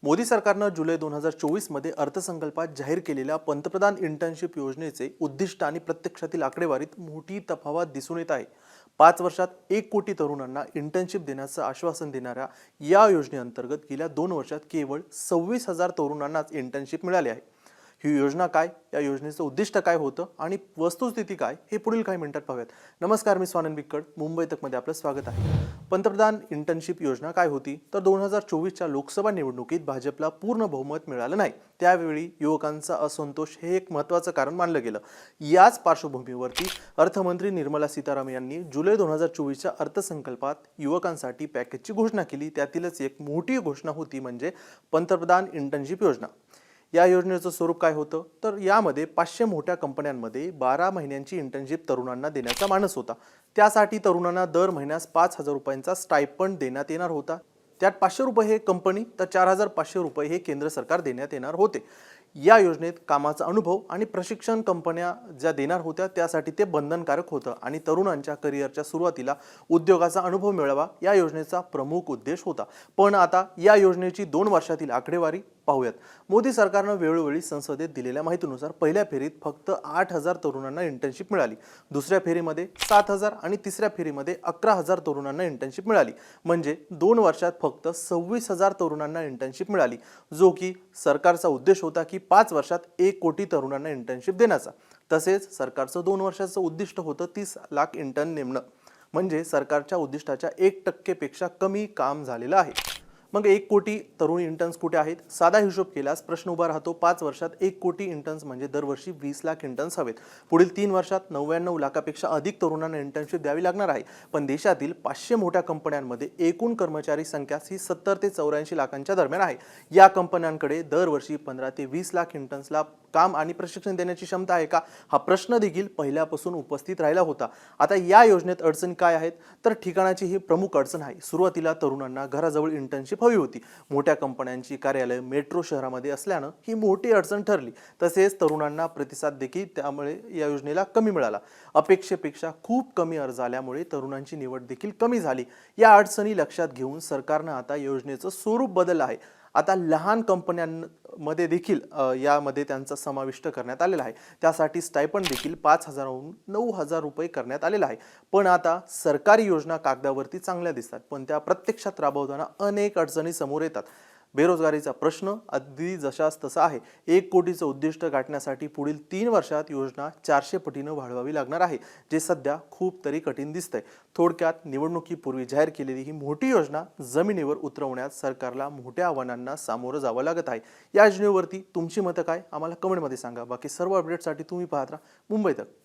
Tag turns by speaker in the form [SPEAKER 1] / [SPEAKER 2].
[SPEAKER 1] मोदी सरकारनं जुलै 2024 मध्ये अर्थसंकल्पात जाहीर केलेल्या पंतप्रधान इंटर्नशिप योजनेचे उद्दिष्ट आणि प्रत्यक्षातील आकडेवारीत मोठी तफावत दिसून येत आहे। 5 वर्षात 1 कोटी तरुणांना इंटर्नशिप देण्याचं आश्वासन देणाऱ्या या योजनेअंतर्गत गेल्या 2 वर्षात केवळ 26,000 तरुणांनाच इंटर्नशिप मिळाली आहे। ही योजना काय, या योजनेचं उद्दिष्ट काय होतं आणि वस्तुस्थिती काय, हे पुढील काही मिनिटात पाहूयात। नमस्कार, मी स्वानंद बिक्कड, मुंबई तक मध्ये आपलं स्वागत आहे। पंतप्रधान इंटर्नशिप योजना काय होती तर 2024च्या लोकसभा निवडणुकीत भाजपला पूर्ण बहुमत मिळालं नाही। त्यावेळी युवकांचा असंतोष हे एक महत्त्वाचं कारण मानलं गेलं। याच पार्श्वभूमीवरती अर्थमंत्री निर्मला सीतारामन यांनी जुलै 2024च्या अर्थसंकल्पात युवकांसाठी पॅकेजची घोषणा केली। त्यातीलच एक मोठी घोषणा होती म्हणजे पंतप्रधान इंटर्नशिप योजना। या योजनेचं स्वरूप काय होतं तर यामध्ये 500 मोठ्या कंपन्यांमध्ये 12 महिन्यांची इंटर्नशिप तरुणांना देण्याचा मानस होता। त्यासाठी तरुणांना दर महिन्यास 5,000 रुपयांचा स्टायपंड देण्यात येणार होता। त्यात 500 रुपये हे कंपनी तर 4,500 रुपये हे केंद्र सरकार देण्यात येणार होते। या योजनेत कामाचा अनुभव आणि प्रशिक्षण कंपन्या ज्या देणार होत्या त्यासाठी ते बंधनकारक होतं आणि तरुणांच्या करिअरच्या सुरुवातीला उद्योगाचा अनुभव मिळावा या योजनेचा प्रमुख उद्देश होता। पण आता या योजनेची 2 वर्षातील आकडेवारी पाहूयात। मोदी सरकारनं वेळोवेळी संसदेत दिलेल्या माहितीनुसार पहिल्या फेरीत फक्त 8,000 तरुणांना इंटर्नशिप मिळाली, दुसऱ्या फेरीमध्ये 7,000 आणि तिसऱ्या फेरीमध्ये 11,000 तरुणांना इंटर्नशिप मिळाली। म्हणजे 2 वर्षात फक्त 26,000 तरुणांना इंटर्नशिप मिळाली, जो की सरकारचा उद्देश होता की 5 वर्षात 1 कोटी तरुणांना इंटर्नशिप देण्याचा। तसेच सरकारचं 2 वर्षाचं उद्दिष्ट होतं 30 लाख इंटर्न नेमणं, म्हणजे सरकारच्या उद्दिष्टाच्या 1% पेक्षा कमी काम झालेलं आहे। मग 1 कोटी तरुण इंटर्न्स कुठे आहेत? साधा हिशोब केल्यास प्रश्न उभा राहतो, 5 वर्षात 1 कोटी इंटर्न्स म्हणजे दरवर्षी 20 लाख इंटर्न्स हवेत। पुढील 3 वर्षात 99 लाखापेक्षा अधिक तरुणांना इंटर्नशिप द्यावी लागणार आहे। पण देशातील 500 मोठ्या कंपन्यांमध्ये एकूण कर्मचारी संख्या ही 70 ते 84 लाखांच्या दरम्यान आहे। या कंपन्यांकडे दरवर्षी 15 ते 20 लाख इंटर्न्सला काम आणि प्रशिक्षण देण्याची क्षमता आहे का, हा प्रश्न देखील पहिल्यापासून उपस्थित राहिला होता। आता या योजनेत अडचणी काय आहेत तर ठिकाणाची ही प्रमुख अडचण आहे। सुरुवातीला तरुणांना घराजवळ इंटर्नशिप हवी होती। मोठ्या कंपन्यांची कार्यालय मेट्रो शहरामध्ये असल्यानं ही मोठी अडचण ठरली। तसेच तरुणांना प्रतिसाद देखील त्यामुळे या योजनेला कमी मिळाला। अपेक्षेपेक्षा खूप कमी अर्ज आल्यामुळे तरुणांची निवड देखील कमी झाली। या अडचणी लक्षात घेऊन सरकारनं आता योजनेचं स्वरूप बदललं आहे। आता लहान कंपन्यांमध्ये देखील यामध्ये त्यांचा समाविष्ट करण्यात आलेला आहे। त्यासाठी स्टायपंड देखील 5,000 हून 9,000 रुपये करण्यात आलेला आहे। पण आता सरकारी योजना कागदावरती चांगल्या दिसतात, पण त्या प्रत्यक्षात राबवताना अनेक अडचणी समोर येतात। बेरोजगारीचा प्रश्न अगदी जशास तसा आहे। 1 कोटीचं उद्दिष्ट गाठण्यासाठी पुढील 3 वर्षात योजना 400 पटीनं वाढवावी लागणार आहे, जे सध्या खूप तरी कठीण दिसतंय। थोडक्यात निवडणुकीपूर्वी जाहीर केलेली ही मोठी योजना जमिनीवर उतरवण्यात सरकारला मोठ्या आव्हानांना सामोरं जावं लागत आहे। या योजनेवरती तुमची मतं काय, आम्हाला कमेंटमध्ये सांगा। बाकी सर्व अपडेटसाठी तुम्ही पाहत राहा मुंबई तक।